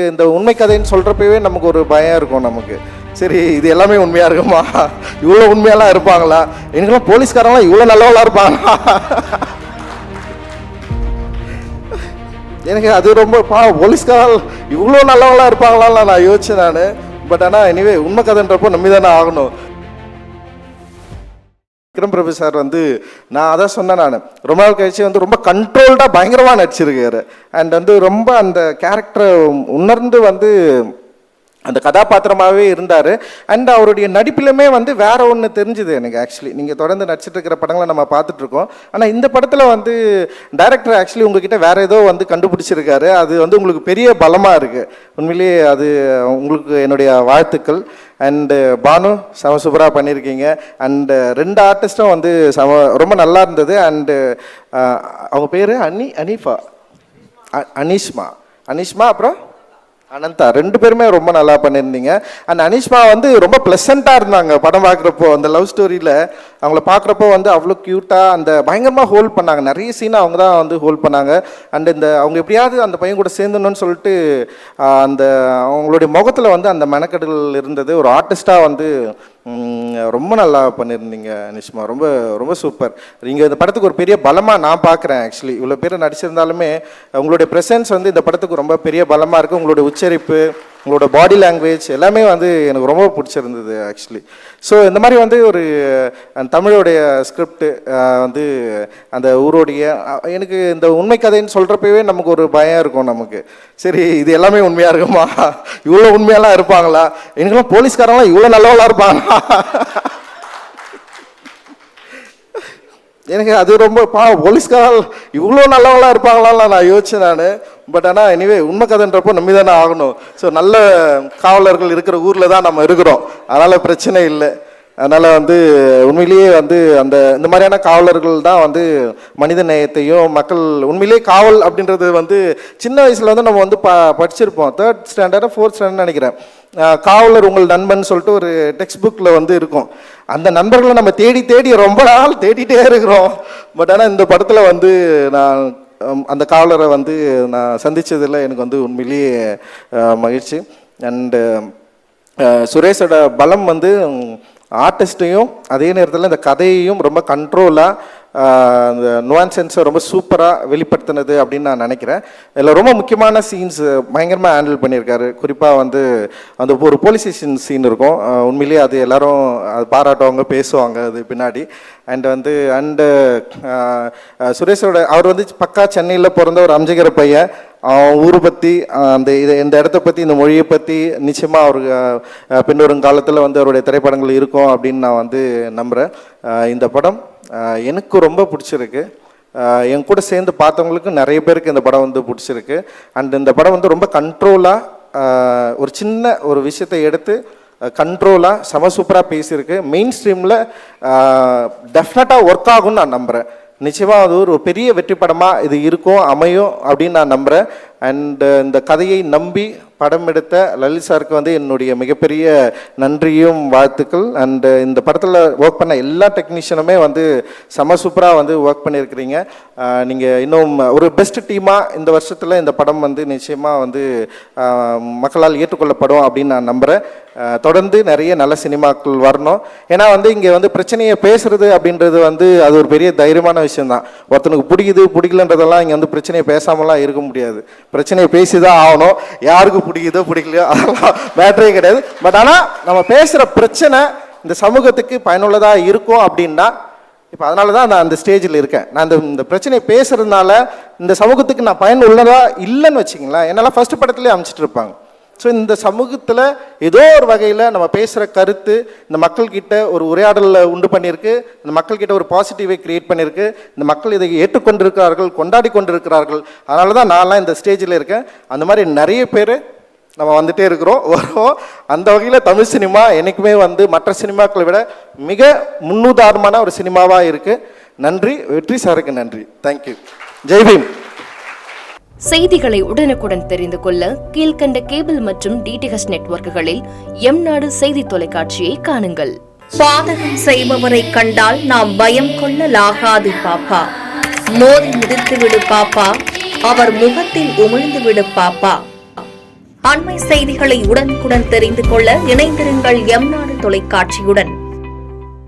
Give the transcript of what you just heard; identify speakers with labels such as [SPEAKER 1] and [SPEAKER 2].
[SPEAKER 1] இந்த உண்மை கதைன்னு சொல்கிறப்பவே நமக்கு ஒரு பயம் இருக்கும் நமக்கு. சரி, இது எல்லாமே உண்மையாக இருக்குமா? இவ்வளோ உண்மையெல்லாம் இருப்பாங்களா? எனக்குலாம் போலீஸ்காரங்களாம் இவ்வளோ நல்லவங்களா இருப்பாங்களா? எனக்கு அது ரொம்ப போலீஸ்காரங்க இவ்வளோ நல்லவங்களா இருப்பாங்களான்னு நான் யோசிச்சேன் நான். பட் ஆனால் எனிவே உண்மை கதைன்றப்போ நம்பி தானே ஆகணும். விக்ரம் பிரபு சார் நான் அதான் சொன்னேன், நான் ரொம்ப நாள் கழிச்சு ரொம்ப கண்ட்ரோல்டாக பயங்கரமாக நடிச்சிருக்காரு. அண்ட் ரொம்ப அந்த கேரக்டரை உணர்ந்து அந்த கதாபாத்திரமாகவே இருந்தார். அண்ட் அவருடைய நடிப்பிலுமே வேற ஒன்று தெரிஞ்சுது எனக்கு. ஆக்சுவலி நீங்கள் தொடர்ந்து நடிச்சிட்டு இருக்கிற படங்களை நம்ம பார்த்துட்ருக்கோம். ஆனால் இந்த படத்தில் டைரக்டர் ஆக்சுவலி உங்ககிட்ட வேற ஏதோ கண்டுபிடிச்சிருக்காரு. அது உங்களுக்கு பெரிய பலமாக இருக்குது. உண்மையிலேயே அது உங்களுக்கு என்னுடைய வாழ்த்துக்கள். அண்டு பானு செம சூப்பராக பண்ணியிருக்கீங்க. அண்டு 2 ஆர்டிஸ்ட்டும் ரொம்ப நல்லா இருந்தது. அண்டு அவங்க பேர் அனீஷ்மா அப்புறம் அனந்தா, 2 பேருமே ரொம்ப நல்லா பண்ணியிருந்தீங்க. அண்ட் அனீஷ்மா ரொம்ப ப்ளசண்ட்டாக இருந்தாங்க படம் பார்க்குறப்போ. அந்த லவ் ஸ்டோரியில் அவங்கள பார்க்குறப்போ அவ்வளோ க்யூட்டாக அந்த பயங்கரமாக ஹோல்ட் பண்ணாங்க. நிறைய சீனை அவங்க தான் ஹோல்ட் பண்ணாங்க. அண்ட் அவங்க எப்படியாவது அந்த பையன் கூட சேர்ந்துடணும்னு சொல்லிட்டு அந்த அவங்களுடைய முகத்தில் அந்த மெனக்கெடல் இருந்தது. ஒரு ஆர்டிஸ்டாக ரொம்ப நல்லா பண்ணியிருந்தீங்க அனிஷ்மா. ரொம்ப ரொம்ப சூப்பர். நீங்கள் இந்த படத்துக்கு ஒரு பெரிய பலமாக நான் பார்க்குறேன். ஆக்சுவலி இவ்வளோ பேர் நடிச்சிருந்தாலுமே உங்களுடைய ப்ரெசன்ஸ் இந்த படத்துக்கு ரொம்ப பெரிய பலமாக இருக்குது. உங்களுடைய உச்சரிப்பு, உங்களோட பாடி லாங்குவேஜ் எல்லாமே எனக்கு ரொம்ப பிடிச்சிருந்தது ஆக்சுவலி. ஸோ இந்த மாதிரி ஒரு தமிழோடைய ஸ்கிரிப்ட் அந்த ஊரோடைய எனக்கு இந்த உண்மை கதைன்னு சொல்கிறப்பவே நமக்கு ஒரு பயம் இருக்கும் நமக்கு. சரி, இது எல்லாமே உண்மையாக இருக்குமா? இவ்வளோ உண்மையெல்லாம் இருப்பாங்களா? எனக்குலாம் போலீஸ்காரங்களாம் இவ்வளோ நல்லவங்களா இருப்பாங்களா? எனக்கு அது ரொம்ப போலீஸ்காரங்க இவ்வளோ நல்லவங்களா இருப்பாங்களான்னு நான் யோசிச்சேன் நான். பட் ஆனால் எனிவே உண்மை கதைன்றப்போ நம்பி தானே ஆகணும். ஸோ நல்ல காவலர்கள் இருக்கிற ஊரில் தான் நம்ம இருக்கிறோம். அதனால் பிரச்சனை இல்லை. அதனால் உண்மையிலேயே இந்த மாதிரியான காவலர்கள் தான் மனித நேயத்தையும் மக்கள் உண்மையிலேயே காவல் அப்படின்றது சின்ன வயசில் நம்ம படிச்சிருப்போம். 3rd ஸ்டாண்டர்ட் 4th ஸ்டாண்டர்ட் நினைக்கிறேன். காவலர் உங்கள் நண்பன் சொல்லிட்டு ஒரு டெக்ஸ்ட் புக்கில் இருக்கும். அந்த நண்பர்களை நம்ம தேடி தேடி ரொம்ப நாள் தேடிட்டே இருக்கிறோம். பட் ஆனால் இந்த படத்தில் நான் அந்த காவலரை நான் சந்தித்ததில் எனக்கு உண்மையிலேயே மகிழ்ச்சி. அண்டு சுரேஷோட பலம் ஆர்டிஸ்ட்டையும் அதே நேரத்தில் இந்த கதையையும் ரொம்ப கண்ட்ரோலாக அந்த நுவான்சென்ஸை ரொம்ப சூப்பராக வெளிப்படுத்தினது அப்படின்னு நான் நினைக்கிறேன். இதில் ரொம்ப முக்கியமான சீன்ஸ் பயங்கரமாக ஹேண்டில் பண்ணியிருக்காரு. குறிப்பாக அந்த ஒரு போலீஸ் ஸ்டேஷன் சீன் இருக்கும். உண்மையிலேயே அது எல்லோரும் அது பாராட்டுவாங்க, பேசுவாங்க அது பின்னாடி. அண்டு சுரேஷோட அவர் பக்கா சென்னையில் பிறந்த ஒரு அம்ஜகர பையன். ஊரை பற்றி இந்த இடத்த பற்றி இந்த மொழியை பற்றி நிச்சயமாக அவருக்கு பின்வரும் காலத்தில் அவருடைய திரைப்படங்கள் இருக்கும் அப்படின்னு நான் நம்புகிறேன். இந்த படம் எனக்கு ரொம்ப பிடிச்சிருக்கு. என் கூட சேர்ந்து பார்த்தவங்களுக்கு நிறைய பேருக்கு இந்த படம் பிடிச்சிருக்கு. அண்ட் இந்த படம் ரொம்ப கண்ட்ரோலாக ஒரு சின்ன ஒரு விஷயத்தை எடுத்து கண்ட்ரோலாக செம சூப்பராக பேசியிருக்கு. மெயின் ஸ்ட்ரீமில் டெஃபினட்டாக ஒர்க் ஆகும்னு நான் நம்புகிறேன். நிச்சயமாக அது ஒரு பெரிய வெற்றி படமாக இது இருக்கும், அமையும் அப்படின்னு நான் நம்புகிறேன். அண்டு இந்த கதையை நம்பி படம் எடுத்த லலித் சாருக்கு என்னுடைய மிகப்பெரிய நன்றியும் வாழ்த்துக்கள். அண்டு இந்த படத்தில் ஒர்க் பண்ண எல்லா டெக்னீஷியனுமே செம சூப்பராக ஒர்க் பண்ணியிருக்கிறீங்க. நீங்கள் இன்னும் ஒரு பெஸ்ட் டீமாக இந்த வருஷத்தில் இந்த படம் நிச்சயமாக மக்களால் ஏற்றுக்கொள்ளப்படும் அப்படின்னு நான் நம்புகிறேன். தொடர்ந்து நிறைய நல்ல சினிமாக்கள் வரணும். ஏன்னா இங்கே பிரச்சனையை பேசுறது அப்படின்றது அது ஒரு பெரிய தைரியமான விஷயம்தான். ஒருத்தனுக்கு பிடிக்கலன்றதெல்லாம் இங்கே பிரச்சனையை பேசாமலாம் இருக்க முடியாது. பிரச்சனையை பேசி தான் ஆகணும். யாருக்கு பிடிக்குதோ பிடிக்கலையோ அதெல்லாம் மேட்டரே கிடையாது. பட் ஆனால் நம்ம பேசுகிற பிரச்சனை இந்த சமூகத்துக்கு பயனுள்ளதாக இருக்கும் அப்படின்னா, இப்போ அதனால தான் நான் அந்த ஸ்டேஜில் இருக்கேன். நான் இந்த பிரச்சனையை பேசுறதுனால இந்த சமூகத்துக்கு நான் பயனுள்ளதாக இல்லைன்னு வச்சிங்களேன், என்னெல்லாம் ஃபர்ஸ்ட் படத்துலேயே அமைச்சிட்டு இருப்பாங்க. ஸோ இந்த சமூகத்தில் ஏதோ ஒரு வகையில் நம்ம பேசுகிற கருத்து இந்த மக்கள்கிட்ட ஒரு உரையாடலை உண்டு பண்ணியிருக்கு. இந்த மக்கள்கிட்ட ஒரு பாசிட்டிவை கிரியேட் பண்ணியிருக்கு. இந்த மக்கள் இதை ஏற்றுக்கொண்டிருக்கிறார்கள், கொண்டாடி கொண்டிருக்கிறார்கள். அதனால தான் நான்லாம் இந்த ஸ்டேஜில் இருக்கேன். அந்த மாதிரி நிறைய பேர் நம்ம வந்துட்டே இருக்கிறோம், வரோம். அந்த வகையில் தமிழ் சினிமா என்றைக்குமே மற்ற சினிமாக்களை விட மிக முன்னுதாரணமான ஒரு சினிமாவாக இருக்குது. நன்றி. வெற்றி சாருக்கு நன்றி. தேங்க்யூ. ஜெய்பீம்.
[SPEAKER 2] செய்திகளை உடனுக்குடன் தெரிந்து கொள்ள கீழ்கண்ட கேபிள் மற்றும் டிடிஹெச் நெட்வொர்க்குகளில் எம்-நாடு செய்தி தொலைக்காட்சியை காணுங்கள்.
[SPEAKER 3] பாதகம் செய்பவரை கண்டால் நாம் பயம் கொள்ளலாகாது பாப்பா. மோதி மிதித்து விடு பாப்பா, அவர் முகத்தில் உமிழ்ந்து விடு பாப்பா. அண்மை செய்திகளை உடனுக்குடன் தெரிந்து கொள்ள இணைந்திருங்கள் எம் நாடு தொலைக்காட்சியுடன்.